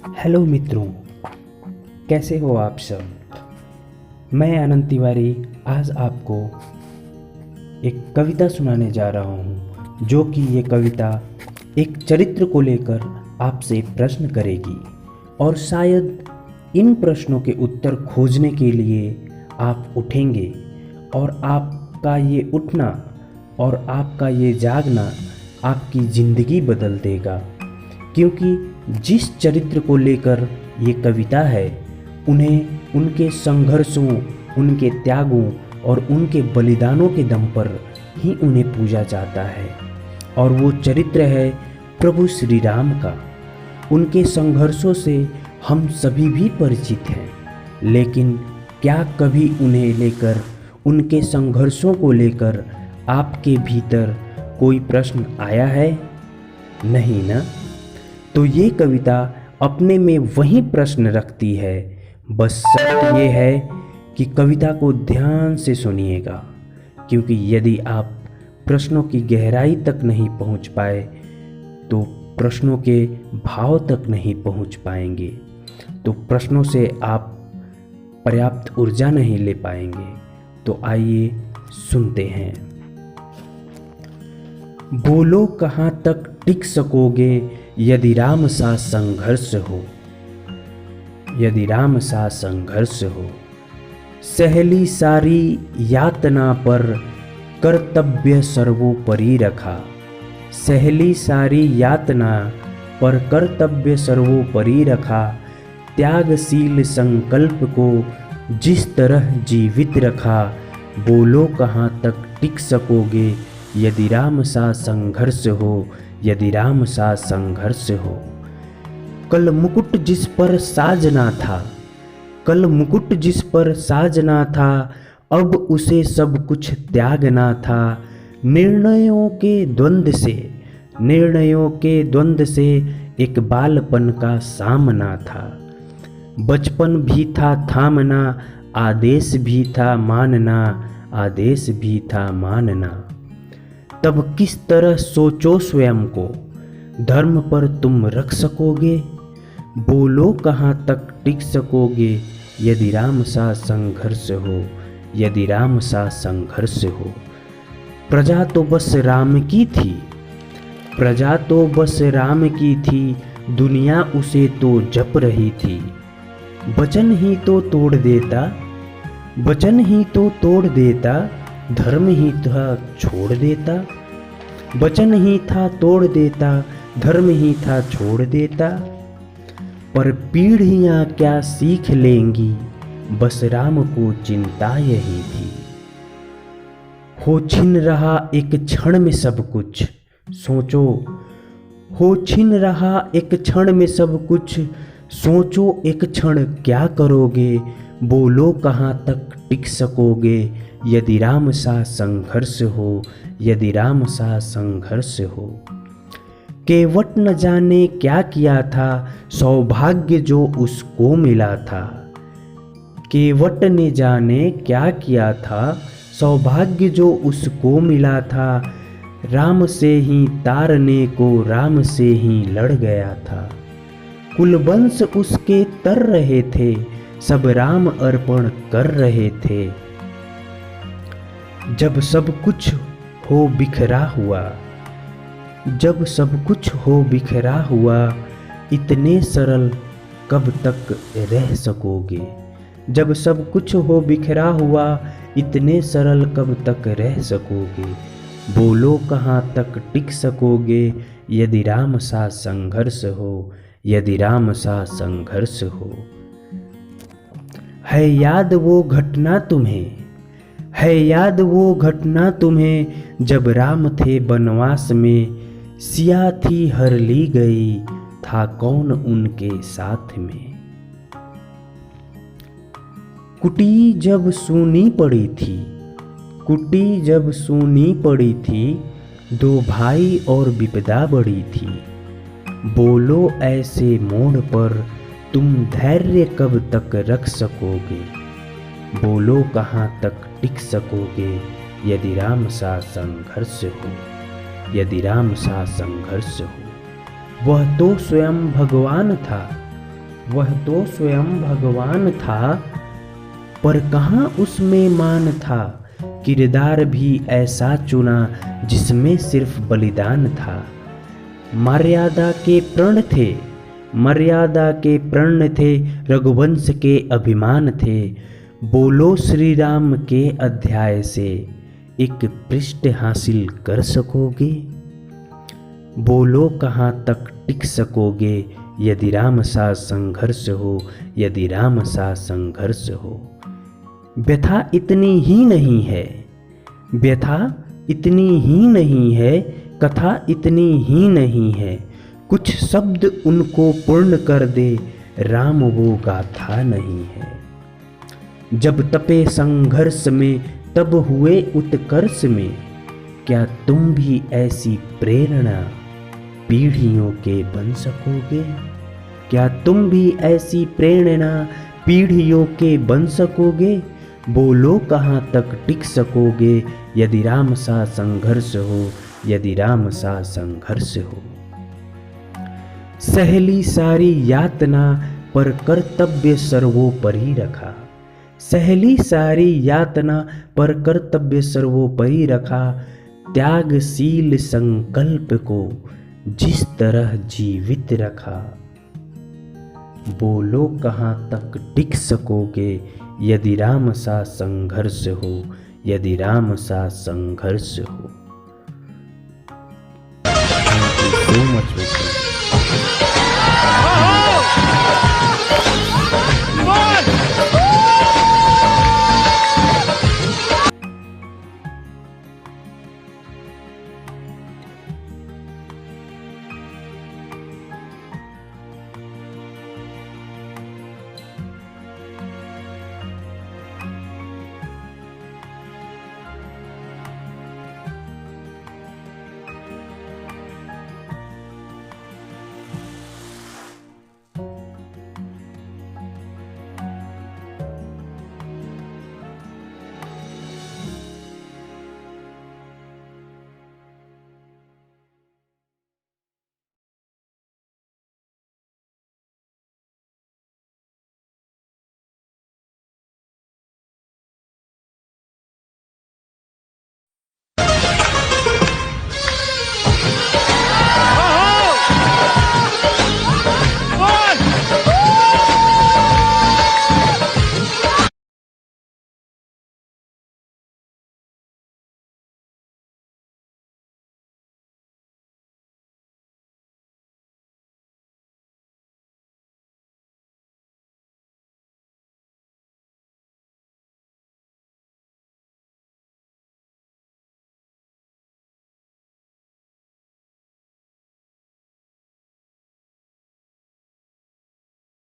Hello मित्रों, कैसे हो आप सब। मैं आनंद तिवारी आज आपको एक कविता सुनाने जा रहा हूँ, जो कि ये कविता एक चरित्र को लेकर आपसे प्रश्न करेगी और शायद इन प्रश्नों के उत्तर खोजने के लिए आप उठेंगे और आपका ये उठना और आपका ये जागना आपकी ज़िंदगी बदल देगा। क्योंकि जिस चरित्र को लेकर ये कविता है, उन्हें उनके संघर्षों, उनके त्यागों और उनके बलिदानों के दम पर ही उन्हें पूजा जाता है। और वो चरित्र है प्रभु श्री राम का। उनके संघर्षों से हम सभी भी परिचित हैं, लेकिन क्या कभी उन्हें लेकर, उनके संघर्षों को लेकर आपके भीतर कोई प्रश्न आया है? नहीं ना? तो ये कविता अपने में वही प्रश्न रखती है। बस शर्त ये है कि कविता को ध्यान से सुनिएगा, क्योंकि यदि आप प्रश्नों की गहराई तक नहीं पहुंच पाए तो प्रश्नों के भाव तक नहीं पहुंच पाएंगे, तो प्रश्नों से आप पर्याप्त ऊर्जा नहीं ले पाएंगे। तो आइए सुनते हैं। बोलो कहाँ तक टिक सकोगे यदि राम सा संघर्ष हो, यदि राम सा संघर्ष हो। सहली सारी यातना पर कर्तव्य सर्वोपरि रखा, सहली सारी यातना पर कर्तव्य सर्वोपरि रखा। त्यागशील संकल्प को जिस तरह जीवित रखा। बोलो कहाँ तक टिक सकोगे यदि राम सा संघर्ष हो, यदि राम सा संघर्ष हो। कल मुकुट जिस पर साजना था, कल मुकुट जिस पर साजना था, अब उसे सब कुछ त्यागना था। निर्णयों के द्वंद्व से, निर्णयों के द्वंद्व से एक बालपन का सामना था। बचपन भी था थामना, आदेश भी था मानना, आदेश भी था मानना। तब किस तरह सोचो स्वयं को, धर्म पर तुम रख सकोगे। बोलो कहाँ तक टिक सकोगे यदि राम सा संघर्ष हो, यदि राम सा संघर्ष हो। प्रजा तो बस राम की थी, प्रजा तो बस राम की थी, दुनिया उसे तो जप रही थी। वचन ही तो तोड़ देता, वचन ही तो तोड़ देता, धर्म ही था छोड़ देता। वचन ही था तोड़ देता, धर्म ही था छोड़ देता। पर पीढ़ियां क्या सीख लेंगी, बस राम को चिंता यही थी। हो छिन रहा एक क्षण में सब कुछ, सोचो, हो छिन रहा एक क्षण में सब कुछ, सोचो एक क्षण क्या करोगे। बोलो कहाँ तक टिक सकोगे यदि राम सा संघर्ष हो, यदि राम सा संघर्ष हो। केवट न जाने क्या किया था, सौभाग्य जो उसको मिला था। केवट ने जाने क्या किया था, सौभाग्य जो उसको मिला था। राम से ही तारने को, राम से ही लड़ गया था। कुलवंश उसके तर रहे थे, सब राम अर्पण कर रहे थे। जब सब कुछ हो बिखरा हुआ, जब सब कुछ हो बिखरा हुआ, इतने सरल कब तक रह सकोगे। जब सब कुछ हो बिखरा हुआ, इतने सरल कब तक रह सकोगे। बोलो कहाँ तक टिक सकोगे यदि राम सा संघर्ष हो, यदि राम सा संघर्ष हो। है याद वो घटना तुम्हें, है याद वो घटना तुम्हें, जब राम थे बनवास में। सिया थी हर ली गई, था कौन उनके साथ में। कुटी जब सूनी पड़ी थी, कुटी जब सूनी पड़ी थी, दो भाई और विपदा बड़ी थी। बोलो ऐसे मोड़ पर तुम धैर्य कब तक रख सकोगे। बोलो कहाँ तक टिक सकोगे यदि राम सा संघर्ष हो, यदि राम सा संघर्ष हो। वह तो स्वयं भगवान था, वह तो स्वयं भगवान था, पर कहाँ उसमें मान था। किरदार भी ऐसा चुना जिसमें सिर्फ बलिदान था। मर्यादा के प्रण थे, मर्यादा के प्रण थे, रघुवंश के अभिमान थे। बोलो श्री राम के अध्याय से एक पृष्ठ हासिल कर सकोगे। बोलो कहाँ तक टिक सकोगे, यदि राम सा संघर्ष हो, यदि राम सा संघर्ष हो। व्यथा इतनी ही नहीं है, व्यथा इतनी ही नहीं है, कथा इतनी ही नहीं है। कुछ शब्द उनको पूर्ण कर दे, राम वो गाथा नहीं है। जब तपे संघर्ष में तब हुए उत्कर्ष में, क्या तुम भी ऐसी प्रेरणा पीढ़ियों के बन सकोगे। क्या तुम भी ऐसी प्रेरणा पीढ़ियों के बन सकोगे। बोलो कहाँ तक टिक सकोगे, यदि राम सा संघर्ष हो, यदि राम सा संघर्ष हो। सहली सारी यातना पर कर्तव्य सर्वोपरि रखा, सहली सारी यातना पर कर्तव्य सर्वोपरि रखा। त्यागशील संकल्प को जिस तरह जीवित रखा। बोलो कहाँ तक टिक सकोगे, यदि राम सा संघर्ष हो, यदि राम सा संघर्ष हो।